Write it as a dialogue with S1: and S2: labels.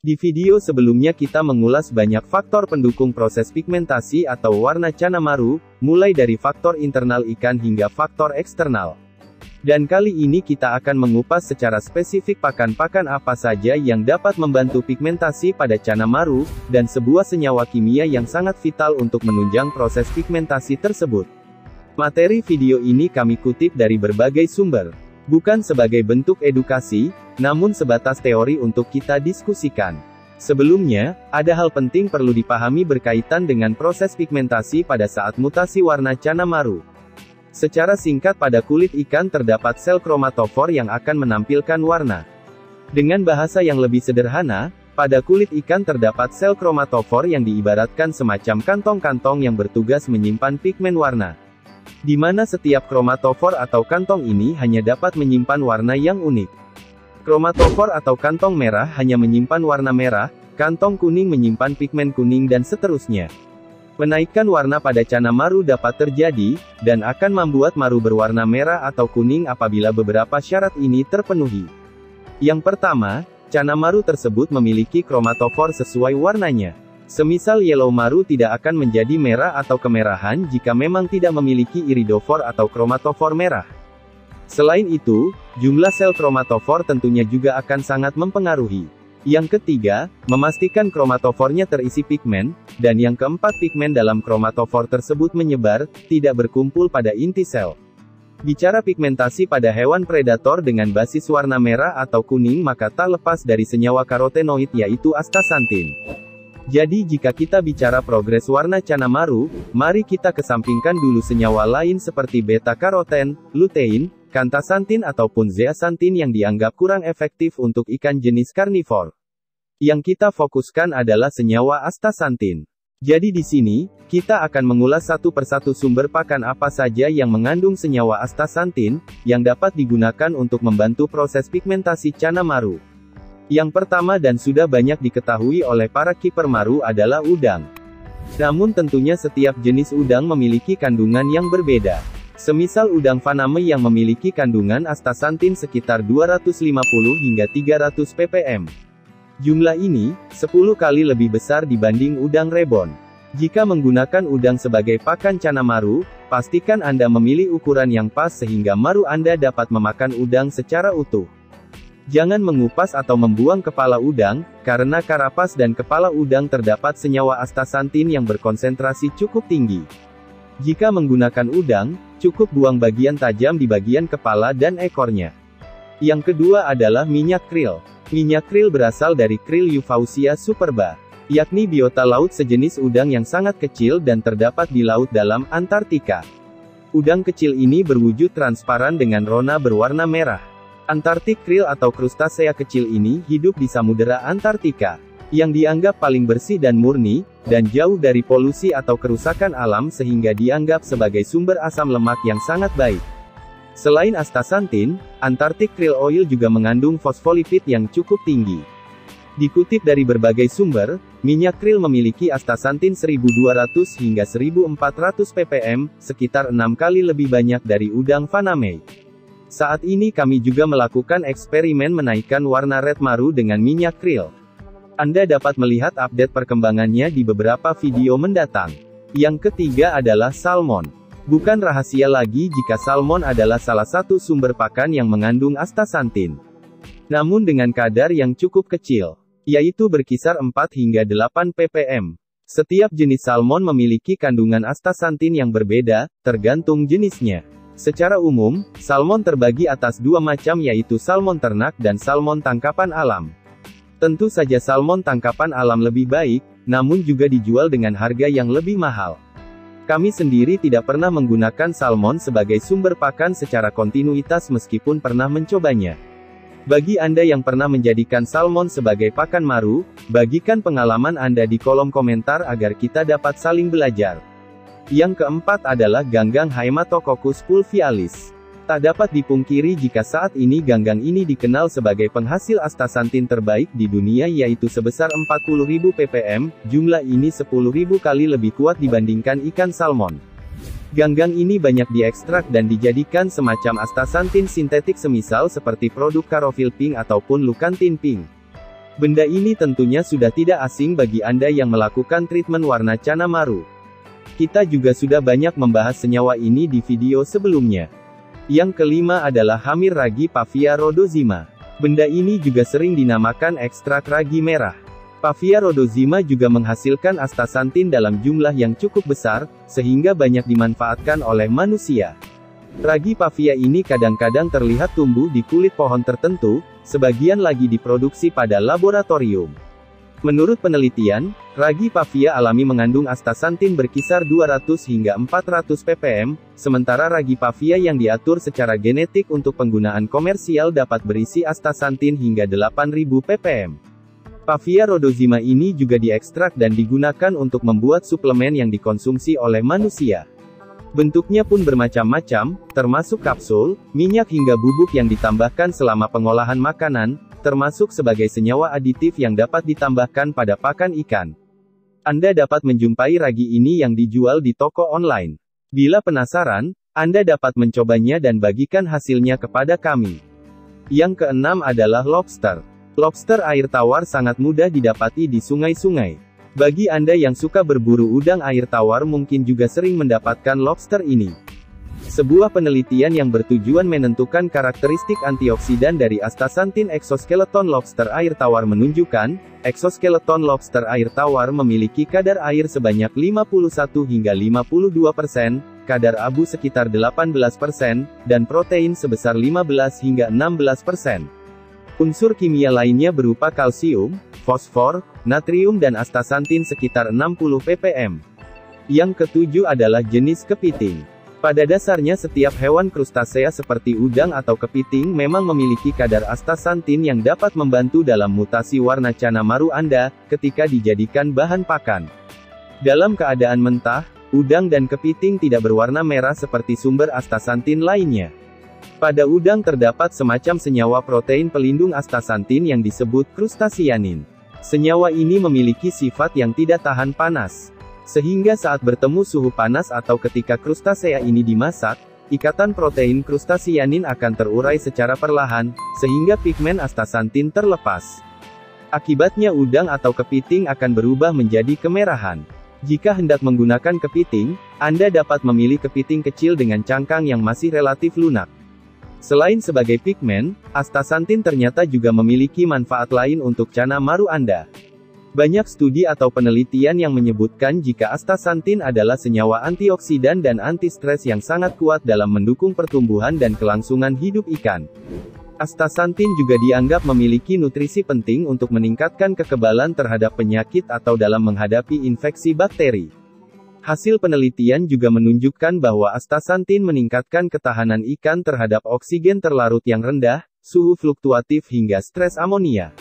S1: Di video sebelumnya kita mengulas banyak faktor pendukung proses pigmentasi atau warna cana maru, mulai dari faktor internal ikan hingga faktor eksternal. Dan kali ini kita akan mengupas secara spesifik pakan-pakan apa saja yang dapat membantu pigmentasi pada cana maru, dan sebuah senyawa kimia yang sangat vital untuk menunjang proses pigmentasi tersebut. Materi video ini kami kutip dari berbagai sumber. Bukan sebagai bentuk edukasi, namun sebatas teori untuk kita diskusikan. Sebelumnya, ada hal penting perlu dipahami berkaitan dengan proses pigmentasi pada saat mutasi warna cana maru. Secara singkat, pada kulit ikan terdapat sel kromatofor yang akan menampilkan warna. Dengan bahasa yang lebih sederhana, pada kulit ikan terdapat sel kromatofor yang diibaratkan semacam kantong-kantong yang bertugas menyimpan pigmen warna. Di mana setiap kromatofor atau kantong ini hanya dapat menyimpan warna yang unik. Kromatofor atau kantong merah hanya menyimpan warna merah, kantong kuning menyimpan pigmen kuning dan seterusnya. Menaikkan warna pada cana maru dapat terjadi, dan akan membuat maru berwarna merah atau kuning apabila beberapa syarat ini terpenuhi. Yang pertama, cana maru tersebut memiliki kromatofor sesuai warnanya. Semisal yellow maru tidak akan menjadi merah atau kemerahan jika memang tidak memiliki iridofor atau kromatofor merah. Selain itu, jumlah sel kromatofor tentunya juga akan sangat mempengaruhi. Yang ketiga, memastikan kromatofornya terisi pigmen, dan yang keempat pigmen dalam kromatofor tersebut menyebar, tidak berkumpul pada inti sel. Bicara pigmentasi pada hewan predator dengan basis warna merah atau kuning maka tak lepas dari senyawa karotenoid yaitu astaxanthin. Jadi jika kita bicara progres warna cana maru, mari kita kesampingkan dulu senyawa lain seperti beta-karoten, lutein, kantasantin ataupun zeaxanthin yang dianggap kurang efektif untuk ikan jenis karnivor. Yang kita fokuskan adalah senyawa astaxanthin. Jadi di sini, kita akan mengulas satu persatu sumber pakan apa saja yang mengandung senyawa astaxanthin, yang dapat digunakan untuk membantu proses pigmentasi cana maru. Yang pertama dan sudah banyak diketahui oleh para kiper maru adalah udang. Namun tentunya setiap jenis udang memiliki kandungan yang berbeda. Semisal udang faname yang memiliki kandungan astaxanthin sekitar 250 hingga 300 ppm. Jumlah ini, 10 kali lebih besar dibanding udang rebon. Jika menggunakan udang sebagai pakan cana maru, pastikan Anda memilih ukuran yang pas sehingga maru Anda dapat memakan udang secara utuh. Jangan mengupas atau membuang kepala udang, karena karapas dan kepala udang terdapat senyawa astaxanthin yang berkonsentrasi cukup tinggi. Jika menggunakan udang, cukup buang bagian tajam di bagian kepala dan ekornya. Yang kedua adalah minyak krill. Minyak krill berasal dari krill Euphausia superba, yakni biota laut sejenis udang yang sangat kecil dan terdapat di laut dalam Antartika. Udang kecil ini berwujud transparan dengan rona berwarna merah. Antarctic krill atau krustasea kecil ini hidup di Samudera Antartika, yang dianggap paling bersih dan murni, dan jauh dari polusi atau kerusakan alam sehingga dianggap sebagai sumber asam lemak yang sangat baik. Selain astaxanthin, Antarctic krill oil juga mengandung fosfolipid yang cukup tinggi. Dikutip dari berbagai sumber, minyak krill memiliki astaxanthin 1200 hingga 1400 ppm, sekitar 6 kali lebih banyak dari udang faname. Saat ini kami juga melakukan eksperimen menaikkan warna red maru dengan minyak krill. Anda dapat melihat update perkembangannya di beberapa video mendatang. Yang ketiga adalah salmon. Bukan rahasia lagi jika salmon adalah salah satu sumber pakan yang mengandung astaxanthin. Namun dengan kadar yang cukup kecil, yaitu berkisar 4 hingga 8 ppm. Setiap jenis salmon memiliki kandungan astaxanthin yang berbeda, tergantung jenisnya. Secara umum, salmon terbagi atas dua macam yaitu salmon ternak dan salmon tangkapan alam. Tentu saja salmon tangkapan alam lebih baik, namun juga dijual dengan harga yang lebih mahal. Kami sendiri tidak pernah menggunakan salmon sebagai sumber pakan secara kontinuitas meskipun pernah mencobanya. Bagi Anda yang pernah menjadikan salmon sebagai pakan maru, bagikan pengalaman Anda di kolom komentar agar kita dapat saling belajar. Yang keempat adalah ganggang Haematococcus fulvialis. Tak dapat dipungkiri jika saat ini ganggang ini dikenal sebagai penghasil astaxanthin terbaik di dunia yaitu sebesar 40.000 ppm, jumlah ini 10.000 kali lebih kuat dibandingkan ikan salmon. Ganggang ini banyak diekstrak dan dijadikan semacam astaxanthin sintetik semisal seperti produk Carophil pink ataupun Lucantin pink. Benda ini tentunya sudah tidak asing bagi Anda yang melakukan treatment warna cana maru. Kita juga sudah banyak membahas senyawa ini di video sebelumnya. Yang kelima adalah hamir ragi Pavia rhodozima. Benda ini juga sering dinamakan ekstrak ragi merah. Pavia rhodozima juga menghasilkan astaxanthin dalam jumlah yang cukup besar, sehingga banyak dimanfaatkan oleh manusia. Ragi Pavia ini kadang-kadang terlihat tumbuh di kulit pohon tertentu, sebagian lagi diproduksi pada laboratorium. Menurut penelitian, ragi Pavia alami mengandung astaxanthin berkisar 200 hingga 400 ppm, sementara ragi Pavia yang diatur secara genetik untuk penggunaan komersial dapat berisi astaxanthin hingga 8000 ppm. Pavia rhodozima ini juga diekstrak dan digunakan untuk membuat suplemen yang dikonsumsi oleh manusia. Bentuknya pun bermacam-macam, termasuk kapsul, minyak hingga bubuk yang ditambahkan selama pengolahan makanan, termasuk sebagai senyawa aditif yang dapat ditambahkan pada pakan ikan. Anda dapat menjumpai ragi ini yang dijual di toko online. Bila penasaran, Anda dapat mencobanya dan bagikan hasilnya kepada kami. Yang keenam adalah lobster. Lobster air tawar sangat mudah didapati di sungai-sungai. Bagi Anda yang suka berburu udang air tawar mungkin juga sering mendapatkan lobster ini. Sebuah penelitian yang bertujuan menentukan karakteristik antioksidan dari astaxanthin exoskeleton lobster air tawar menunjukkan, exoskeleton lobster air tawar memiliki kadar air sebanyak 51 hingga 52%, kadar abu sekitar 18%, dan protein sebesar 15 hingga 16%. Unsur kimia lainnya berupa kalsium, fosfor, natrium dan astaxanthin sekitar 60 ppm. Yang ketujuh adalah jenis kepiting. Pada dasarnya setiap hewan krustasea seperti udang atau kepiting memang memiliki kadar astaxanthin yang dapat membantu dalam mutasi warna cana maru Anda, ketika dijadikan bahan pakan. Dalam keadaan mentah, udang dan kepiting tidak berwarna merah seperti sumber astaxanthin lainnya. Pada udang terdapat semacam senyawa protein pelindung astaxanthin yang disebut krustasianin. Senyawa ini memiliki sifat yang tidak tahan panas. Sehingga saat bertemu suhu panas atau ketika krustasea ini dimasak, ikatan protein krustasianin akan terurai secara perlahan, sehingga pigmen astaxanthin terlepas. Akibatnya udang atau kepiting akan berubah menjadi kemerahan. Jika hendak menggunakan kepiting, Anda dapat memilih kepiting kecil dengan cangkang yang masih relatif lunak. Selain sebagai pigmen, astaxanthin ternyata juga memiliki manfaat lain untuk cana maru Anda. Banyak studi atau penelitian yang menyebutkan jika astaxanthin adalah senyawa antioksidan dan anti-stres yang sangat kuat dalam mendukung pertumbuhan dan kelangsungan hidup ikan. Astaxanthin juga dianggap memiliki nutrisi penting untuk meningkatkan kekebalan terhadap penyakit atau dalam menghadapi infeksi bakteri. Hasil penelitian juga menunjukkan bahwa astaxanthin meningkatkan ketahanan ikan terhadap oksigen terlarut yang rendah, suhu fluktuatif hingga stres amonia.